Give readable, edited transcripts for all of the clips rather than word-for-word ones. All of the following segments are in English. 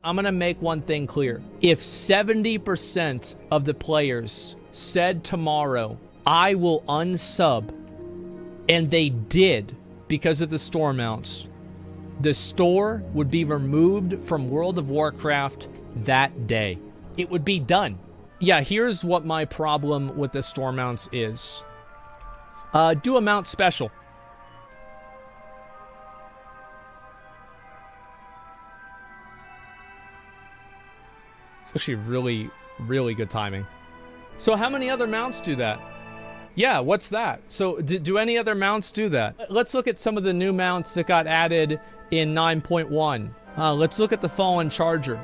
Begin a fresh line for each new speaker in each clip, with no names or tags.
I'm going to make one thing clear. If 70% of the players said tomorrow, I will unsub, and they did because of the store mounts, the store would be removed from World of Warcraft that day. It would be done. Yeah, here's what my problem with the store mounts is. Do a mount special. It's actually really, really good timing. So how many other mounts do that? Yeah, what's that? So do any other mounts do that? Let's look at some of the new mounts that got added in 9.1. Let's look at the Fallen Charger.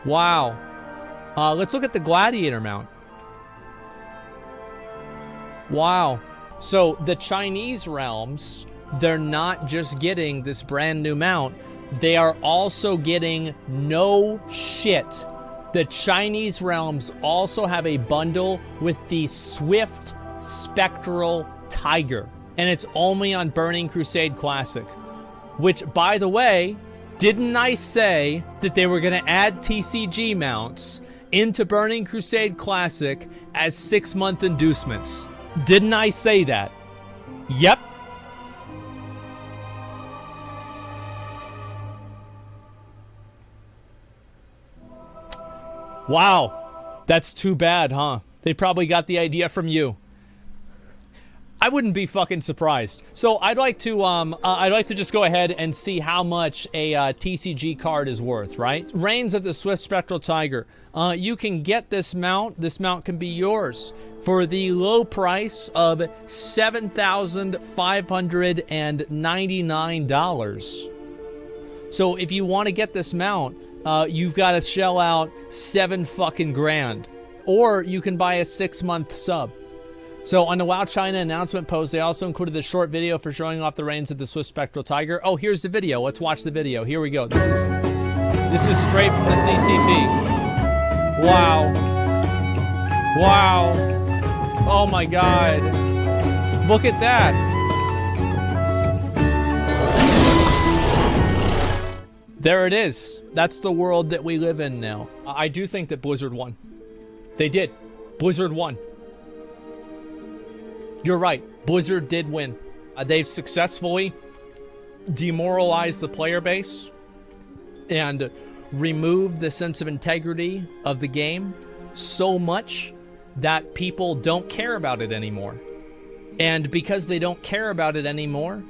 Wow. Let's look at the Gladiator mount. Wow. So the Chinese realms, they're not just getting this brand new mount, they are also getting no shit. The Chinese realms also have a bundle with the Swift Spectral Tiger. And it's only on Burning Crusade Classic. Which, by the way, didn't I say that they were going to add TCG mounts into Burning Crusade Classic as 6-month inducements? Didn't I say that? Yep. Wow, that's too bad, huh? They probably got the idea from you. I wouldn't be fucking surprised. So I'd like to just go ahead and see how much a TCG card is worth, right? Reigns of the Swift Spectral Tiger. You can get this mount. This mount can be yours for the low price of $7,599. So if you want to get this mount, you've got to shell out $7 fucking grand. Or you can buy a 6-month sub. So on the WoW China announcement post, they also included a short video for showing off the reigns of the Swift Spectral Tiger. Oh, here's the video. Let's watch the video. Here we go. This is straight from the CCP. Wow. Wow. Oh my God. Look at that. There it is. That's the world that we live in now. I do think that Blizzard won. They did. Blizzard won. You're right. Blizzard did win. They've successfully demoralized the player base and removed the sense of integrity of the game so much that people don't care about it anymore. And because they don't care about it anymore,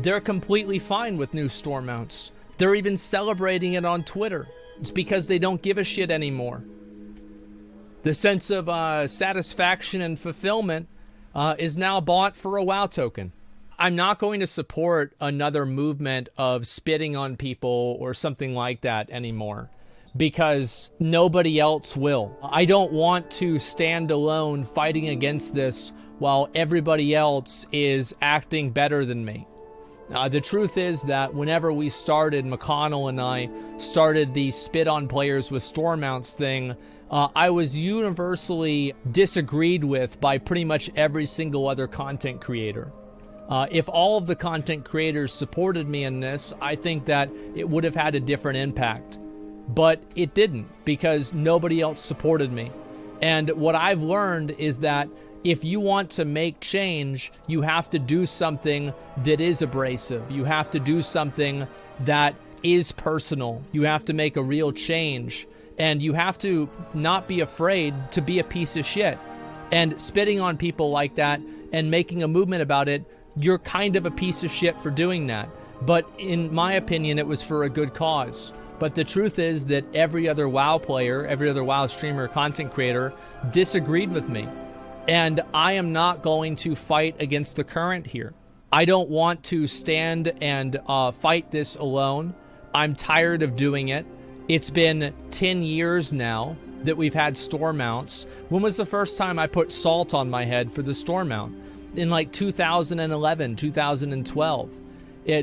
they're completely fine with new store mounts. They're even celebrating it on Twitter. It's because they don't give a shit anymore. The sense of satisfaction and fulfillment is now bought for a WoW token. I'm not going to support another movement of spitting on people or something like that anymore because nobody else will. I don't want to stand alone fighting against this while everybody else is acting better than me. The truth is that whenever we started, McConnell and I started the spit on players with store mounts thing, I was universally disagreed with by pretty much every single other content creator. If all of the content creators supported me in this, I think that it would have had a different impact. But it didn't, because nobody else supported me. And what I've learned is that if you want to make change, you have to do something that is abrasive. You have to do something that is personal. You have to make a real change. And you have to not be afraid to be a piece of shit. And spitting on people like that and making a movement about it, you're kind of a piece of shit for doing that. But in my opinion, it was for a good cause. But the truth is that every other WoW player, every other WoW streamer, content creator disagreed with me. And I am not going to fight against the current here. I don't want to stand and fight this alone. I'm tired of doing it. It's been 10 years now that we've had store mounts. When was the first time I put salt on my head for the store mount? In like 2011, 2012.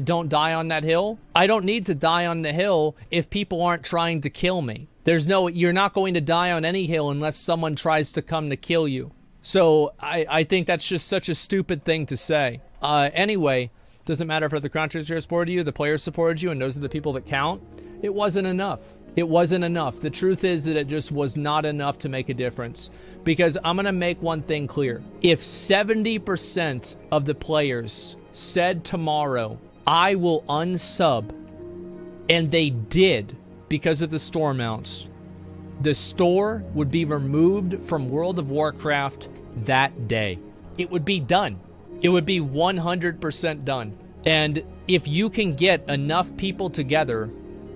Don't die on that hill? I don't need to die on the hill if people aren't trying to kill me. You're not going to die on any hill unless someone tries to come to kill you. So I think that's just such a stupid thing to say. Anyway, doesn't matter if the contractors supported you, the players supported you, and those are the people that count. It wasn't enough. It wasn't enough. The truth is that it just was not enough to make a difference. Because I'm going to make one thing clear. If 70% of the players said tomorrow, I will unsub, and they did because of the store mounts, the store would be removed from World of Warcraft that day. It would be done. It would be 100% done. And if you can get enough people together,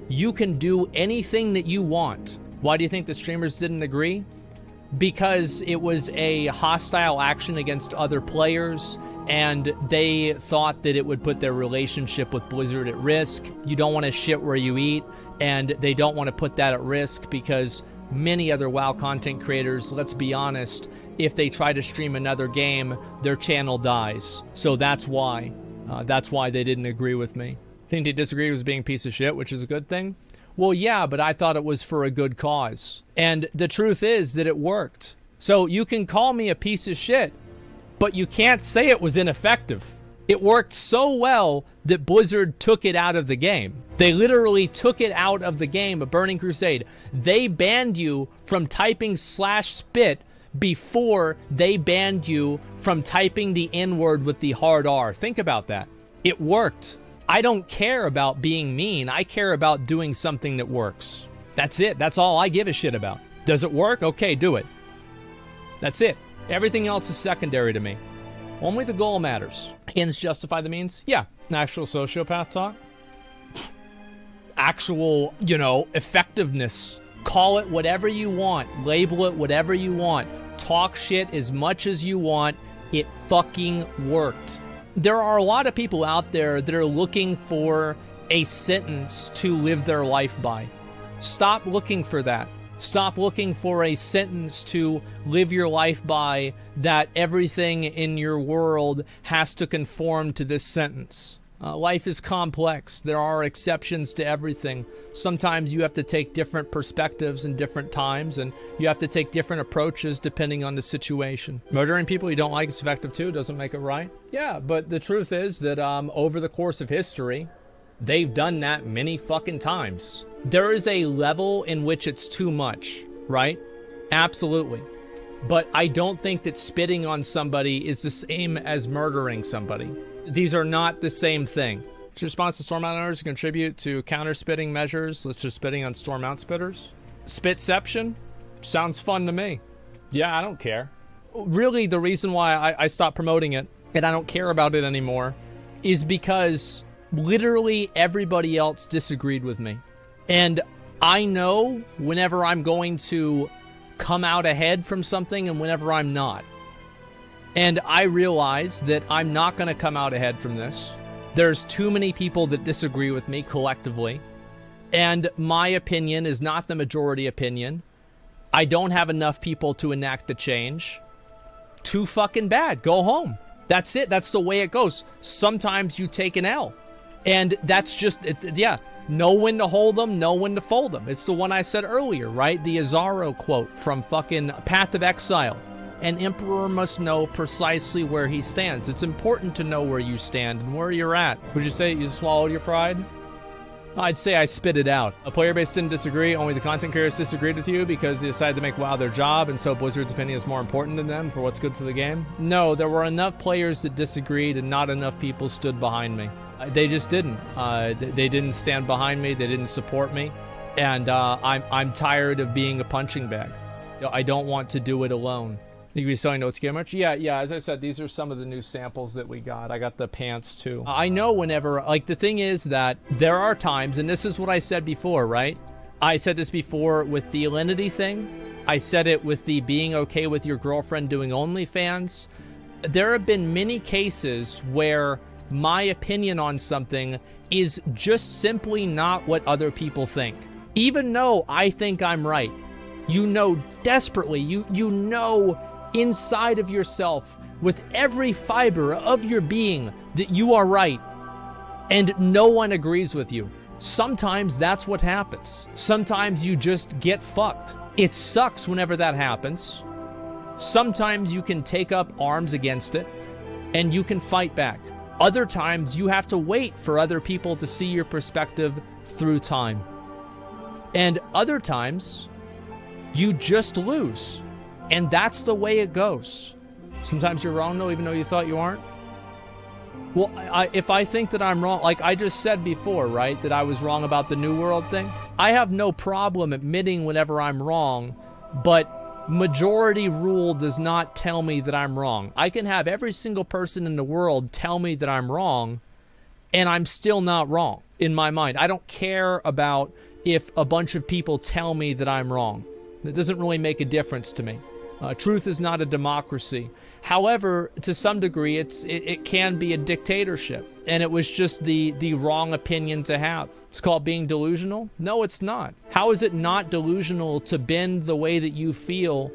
you can do anything that you want. Why do you think the streamers didn't agree? Because it was a hostile action against other players, and they thought that it would put their relationship with Blizzard at risk. You don't want to shit where you eat, and they don't want to put that at risk because many other WoW content creators, let's be honest, if they try to stream another game, their channel dies. So that's why they didn't agree with me. Think they disagreed with being a piece of shit, which is a good thing? Well, yeah, but I thought it was for a good cause. And the truth is that it worked. So you can call me a piece of shit, but you can't say it was ineffective. It worked so well that Blizzard took it out of the game. They literally took it out of the game, a Burning Crusade. They banned you from typing /spit before they banned you from typing the N-word with the hard R. Think about that. It worked. I don't care about being mean. I care about doing something that works. That's it. That's all I give a shit about. Does it work? Okay, do it. That's it. Everything else is secondary to me. Only the goal matters. Ends justify the means? Yeah. Actual sociopath talk? Actual, effectiveness. Call it whatever you want. Label it whatever you want. Talk shit as much as you want. It fucking worked. There are a lot of people out there that are looking for a sentence to live their life by. Stop looking for that. Stop looking for a sentence to live your life by that everything in your world has to conform to this sentence. Life is complex. There are exceptions to everything. Sometimes you have to take different perspectives in different times, and you have to take different approaches depending on the situation. Murdering people you don't like is effective too. Doesn't make it right. Yeah, but the truth is that over the course of history, they've done that many fucking times. There is a level in which it's too much, right? Absolutely. But I don't think that spitting on somebody is the same as murdering somebody. These are not the same thing. Is your response to storm mount owners to contribute to counter-spitting measures, such as spitting on storm mount spitters? Spitception? Sounds fun to me. Yeah, I don't care. Really, the reason why I stopped promoting it, and I don't care about it anymore, is because literally everybody else disagreed with me. And I know whenever I'm going to come out ahead from something and whenever I'm not. And I realize that I'm not going to come out ahead from this. There's too many people that disagree with me collectively. And my opinion is not the majority opinion. I don't have enough people to enact the change. Too fucking bad. Go home. That's it. That's the way it goes. Sometimes you take an L. And that's just, yeah. Know when to hold them, know when to fold them. It's the one I said earlier, right? The Azaro quote from fucking Path of Exile. An emperor must know precisely where he stands. It's important to know where you stand and where you're at. Would you say you swallowed your pride? I'd say I spit it out. A player base didn't disagree, only the content creators disagreed with you because they decided to make WoW their job, and so Blizzard's opinion is more important than them for what's good for the game? No, there were enough players that disagreed and not enough people stood behind me. They just didn't. They didn't stand behind me. They didn't support me. And I'm tired of being a punching bag. I don't want to do it alone. You can be selling notes to get much? Yeah, as I said, these are some of the new samples that we got. I got the pants too. I know whenever, the thing is that there are times, and this is what I said before, right? I said this before with the Alinity thing. I said it with the being okay with your girlfriend doing OnlyFans. There have been many cases where my opinion on something is just simply not what other people think. Even though I think I'm right. You know desperately, you know inside of yourself, with every fiber of your being, that you are right. And no one agrees with you. Sometimes that's what happens. Sometimes you just get fucked. It sucks whenever that happens. Sometimes you can take up arms against it, and you can fight back. Other times you have to wait for other people to see your perspective through time. And other times, you just lose. And that's the way it goes. Sometimes you're wrong, though, even though you thought you aren't. Well, if I think that I'm wrong, like I just said before, right, that I was wrong about the New World thing, I have no problem admitting whenever I'm wrong, but majority rule does not tell me that I'm wrong. I can have every single person in the world tell me that I'm wrong, and I'm still not wrong in my mind. I don't care about if a bunch of people tell me that I'm wrong. It doesn't really make a difference to me. Truth is not a democracy. However, to some degree, it can be a dictatorship, and it was just the wrong opinion to have. It's called being delusional? No, it's not. How is it not delusional to bend the way that you feel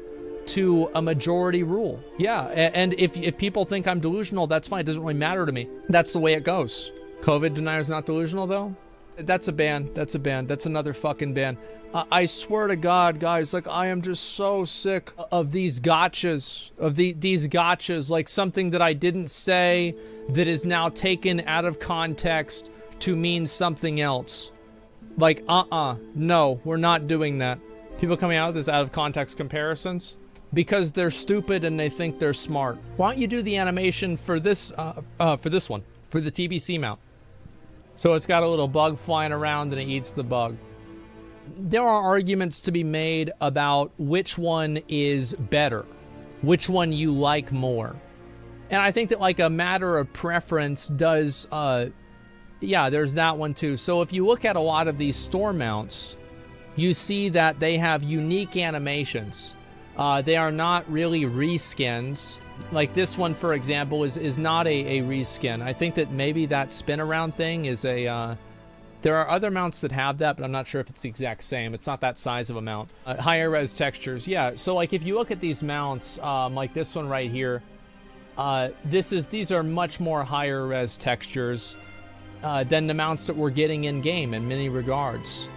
to a majority rule? Yeah, and if people think I'm delusional, that's fine. It doesn't really matter to me. That's the way it goes. COVID deniers not delusional, though? That's a ban. That's a ban. That's another fucking ban. I swear to God, guys, like, I am just so sick of these gotchas, these gotchas, like something that I didn't say that is now taken out of context to mean something else. Like, no, we're not doing that. People coming out with this out of context comparisons because they're stupid and they think they're smart. Why don't you do the animation for this one, for the TBC mount? So it's got a little bug flying around and it eats the bug. There are arguments to be made about which one is better, which one you like more. And I think that, like, a matter of preference does, yeah, there's that one too. So if you look at a lot of these store mounts, you see that they have unique animations. They are not really reskins. Like this one, for example, is not a reskin. I think that maybe that spin around thing is a... There are other mounts that have that, but I'm not sure if it's the exact same. It's not that size of a mount. Higher res textures, yeah. So like if you look at these mounts, like this one right here, these are much more higher res textures than the mounts that we're getting in game in many regards.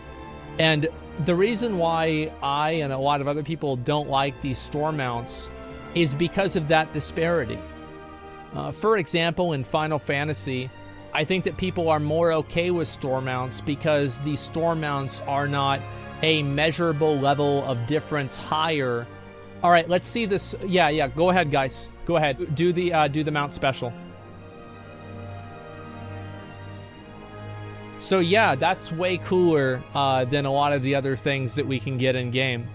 And the reason why I and a lot of other people don't like these store mounts is because of that disparity. For example, in Final Fantasy, I think that people are more okay with store mounts because the store mounts are not a measurable level of difference higher. All right, let's see this. Yeah. Go ahead, guys. Go ahead. Do the mount special. So yeah, that's way cooler than a lot of the other things that we can get in game.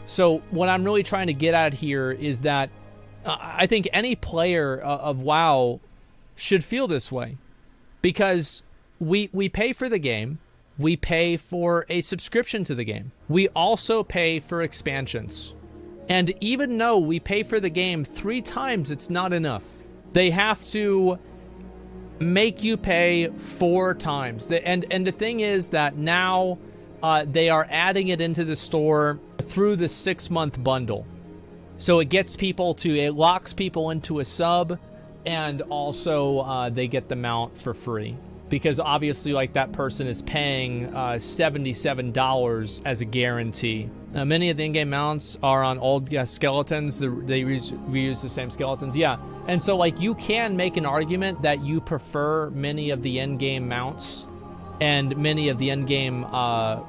So what I'm really trying to get at here is that I think any player of WoW should feel this way. Because we pay for the game, we pay for a subscription to the game. We also pay for expansions. And even though we pay for the game 3 times, it's not enough. They have to make you pay 4 times. And the thing is that now they are adding it into the store through the 6-month bundle. So it locks people into a sub. And also, they get the mount for free. Because obviously, like, that person is paying $77 as a guarantee. Many of the in-game mounts are on old skeletons. They reuse the same skeletons. Yeah. And so, like, you can make an argument that you prefer many of the in-game mounts and many of the in-game,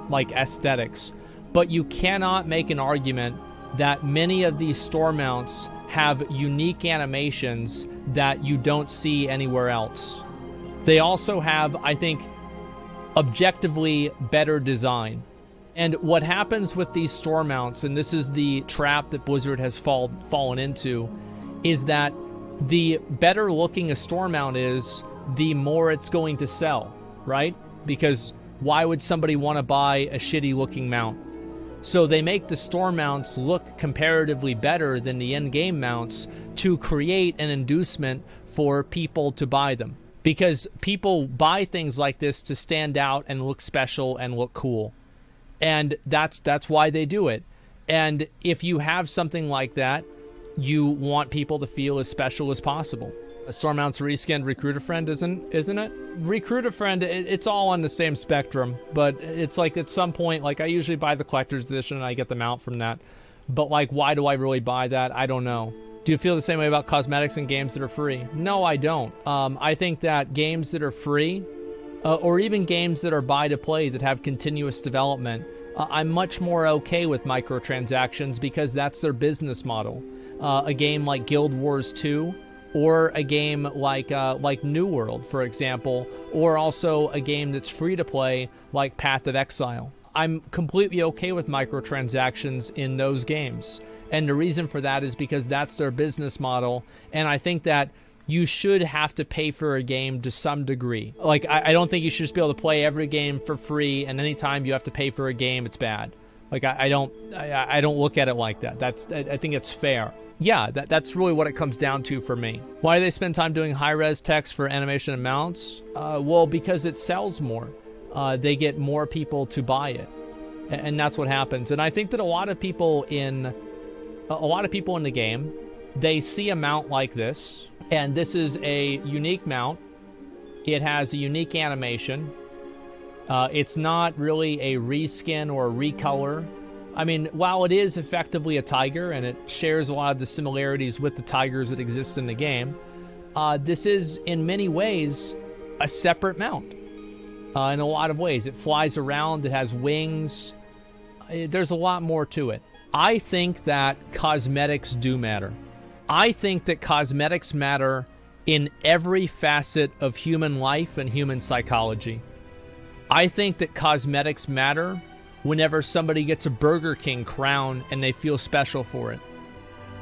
like, aesthetics. But you cannot make an argument that many of these store mounts have unique animations that you don't see anywhere else. They also have, I think, objectively better design. And what happens with these store mounts, and this is the trap that Blizzard has fallen into, is that the better looking a store mount is, the more it's going to sell, right? Because why would somebody want to buy a shitty looking mount? So they make the store mounts look comparatively better than the in-game mounts to create an inducement for people to buy them. Because people buy things like this to stand out and look special and look cool. And that's why they do it. And if you have something like that, you want people to feel as special as possible. A store mount's reskinned Recruiter Friend, isn't it? Recruiter Friend, it's all on the same spectrum, but it's like at some point, like I usually buy the collector's edition and I get the mount from that. But like, why do I really buy that? I don't know. Do you feel the same way about cosmetics in games that are free? No, I don't. I think that games that are free or even games that are buy to play that have continuous development, I'm much more okay with microtransactions because that's their business model. A game like Guild Wars 2, or a game like New World, for example, or also a game that's free to play like Path of Exile. I'm completely okay with microtransactions in those games. And the reason for that is because that's their business model. And I think that you should have to pay for a game to some degree. Like, I don't think you should just be able to play every game for free, and anytime you have to pay for a game, it's bad. Like, I don't look at it like that. I think it's fair. Yeah, that's really what it comes down to for me. Why do they spend time doing high-res text for animation and mounts? Well, because it sells more. They get more people to buy it, and that's what happens. And I think that a lot of people in the game, they see a mount like this, and this is a unique mount. It has a unique animation. It's not really a reskin or a recolor. I mean, while it is effectively a tiger, and it shares a lot of the similarities with the tigers that exist in the game, this is, in many ways, a separate mount. In a lot of ways. It flies around, it has wings. There's a lot more to it. I think that cosmetics do matter. I think that cosmetics matter in every facet of human life and human psychology. I think that cosmetics matter whenever somebody gets a Burger King crown and they feel special for it.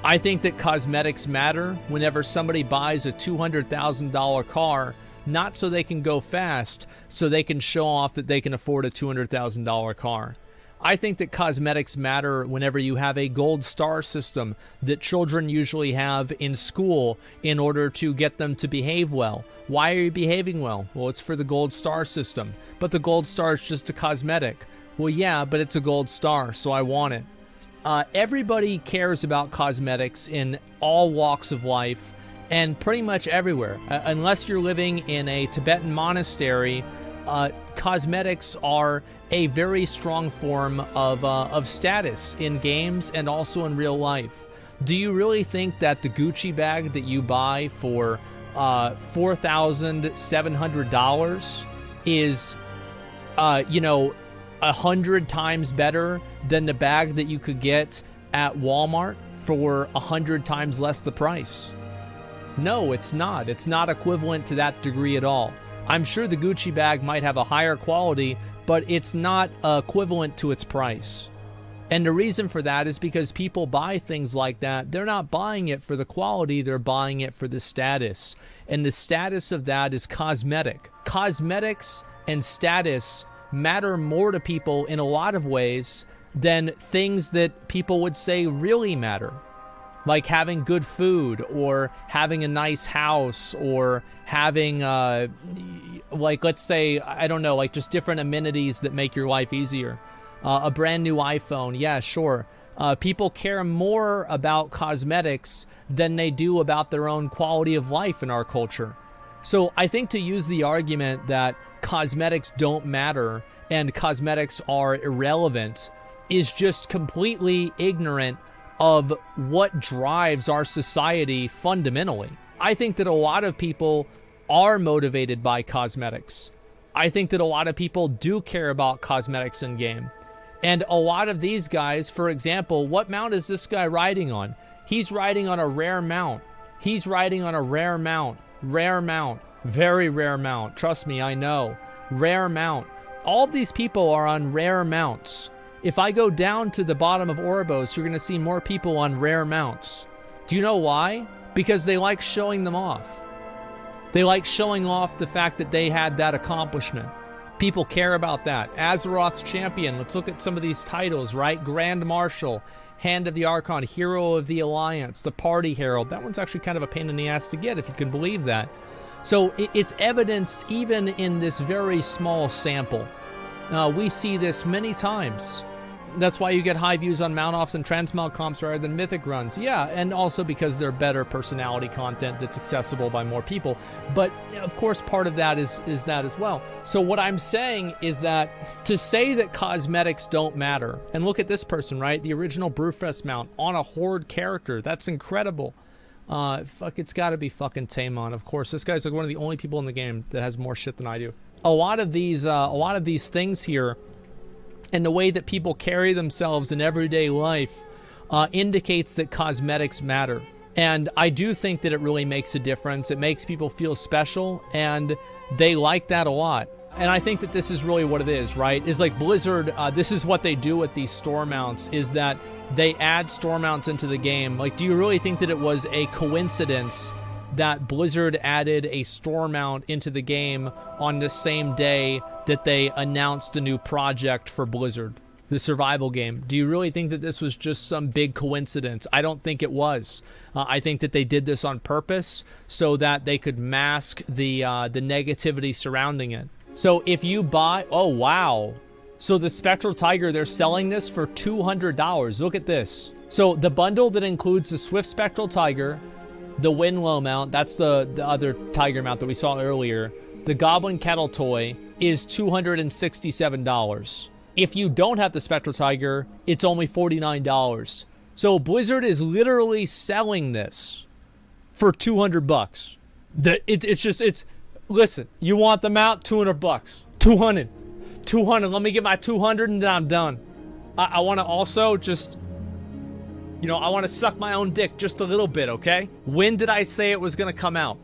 I think that cosmetics matter whenever somebody buys a $200,000 car, not so they can go fast, so they can show off that they can afford a $200,000 car. I think that cosmetics matter whenever you have a gold star system that children usually have in school in order to get them to behave well. Why are you behaving well? Well, it's for the gold star system. But the gold star is just a cosmetic. Well, yeah, but it's a gold star, so I want it. Everybody cares about cosmetics in all walks of life and pretty much everywhere. Unless you're living in a Tibetan monastery, cosmetics are a very strong form of status in games and also in real life. Do you really think that the Gucci bag that you buy for $4,700 is, 100 times better than the bag that you could get at Walmart for 100 times less the price? No, it's not. It's not equivalent to that degree at all. I'm sure the Gucci bag might have a higher quality, but it's not equivalent to its price. And the reason for that is because people buy things like that. They're not buying it for the quality, they're buying it for the status. And the status of that is cosmetic. Cosmetics and status matter more to people in a lot of ways than things that people would say really matter. Like having good food, or having a nice house, or having, let's say, I don't know, like just different amenities that make your life easier. A brand new iPhone, yeah, sure. People care more about cosmetics than they do about their own quality of life in our culture. So I think to use the argument that cosmetics don't matter and cosmetics are irrelevant is just completely ignorant of what drives our society fundamentally. I think that a lot of people are motivated by cosmetics. I think that a lot of people do care about cosmetics in game. And a lot of these guys, for example, what mount is this guy riding on? He's riding on a rare mount. He's riding on a rare mount. Rare mount. Very rare mount. Trust me, I know. Rare mount. All of these people are on rare mounts. If I go down to the bottom of Oribos, you're going to see more people on rare mounts. Do you know why? Because they like showing them off. They like showing off the fact that they had that accomplishment. People care about that. Azeroth's Champion. Let's look at some of these titles, right? Grand Marshal, Hand of the Archon, Hero of the Alliance, the Party Herald. That one's actually kind of a pain in the ass to get, if you can believe that. So it's evidenced even in this very small sample. We see this many times. That's why you get high views on mount-offs and transmount comps rather than mythic runs. Yeah, and also because they're better personality content that's accessible by more people. But, of course, part of that is that as well. So what I'm saying is that to say that cosmetics don't matter, and look at this person, right? The original Brewfest mount on a Horde character. That's incredible. It's got to be fucking Tamon, of course. This guy's like one of the only people in the game that has more shit than I do. a lot of these things here, and the way that people carry themselves in everyday life, indicates that cosmetics matter. And I do think that it really makes a difference. It makes people feel special, and they like that a lot. And I think that this is really what it is, right? Is like Blizzard, this is what they do with these store mounts, is that they add store mounts into the game. Like, do you really think that it was a coincidence that Blizzard added a store mount into the game on the same day that they announced a new project for Blizzard, the survival game? Do you really think that this was just some big coincidence? I don't think it was. I think that they did this on purpose so that they could mask the negativity surrounding it. So if you buy, oh wow, so the Spectral Tiger, they're selling this for $200. Look at this. So the bundle that includes the Swift Spectral Tiger, the Winlow mount, that's the other tiger mount that we saw earlier, the Goblin Kettle toy, is $267. If you don't have the Spectral Tiger, it's only $49. So Blizzard is literally selling this for $200. Listen, you want the mount? $200. 200. Let me get my 200 and then I'm done. I want to also just, I want to suck my own dick just a little bit, okay? When did I say it was going to come out?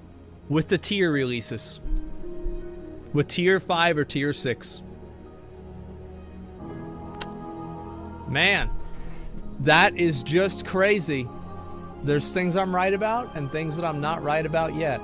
With the tier releases. With tier 5 or tier 6. Man, that is just crazy. There's things I'm right about and things that I'm not right about yet.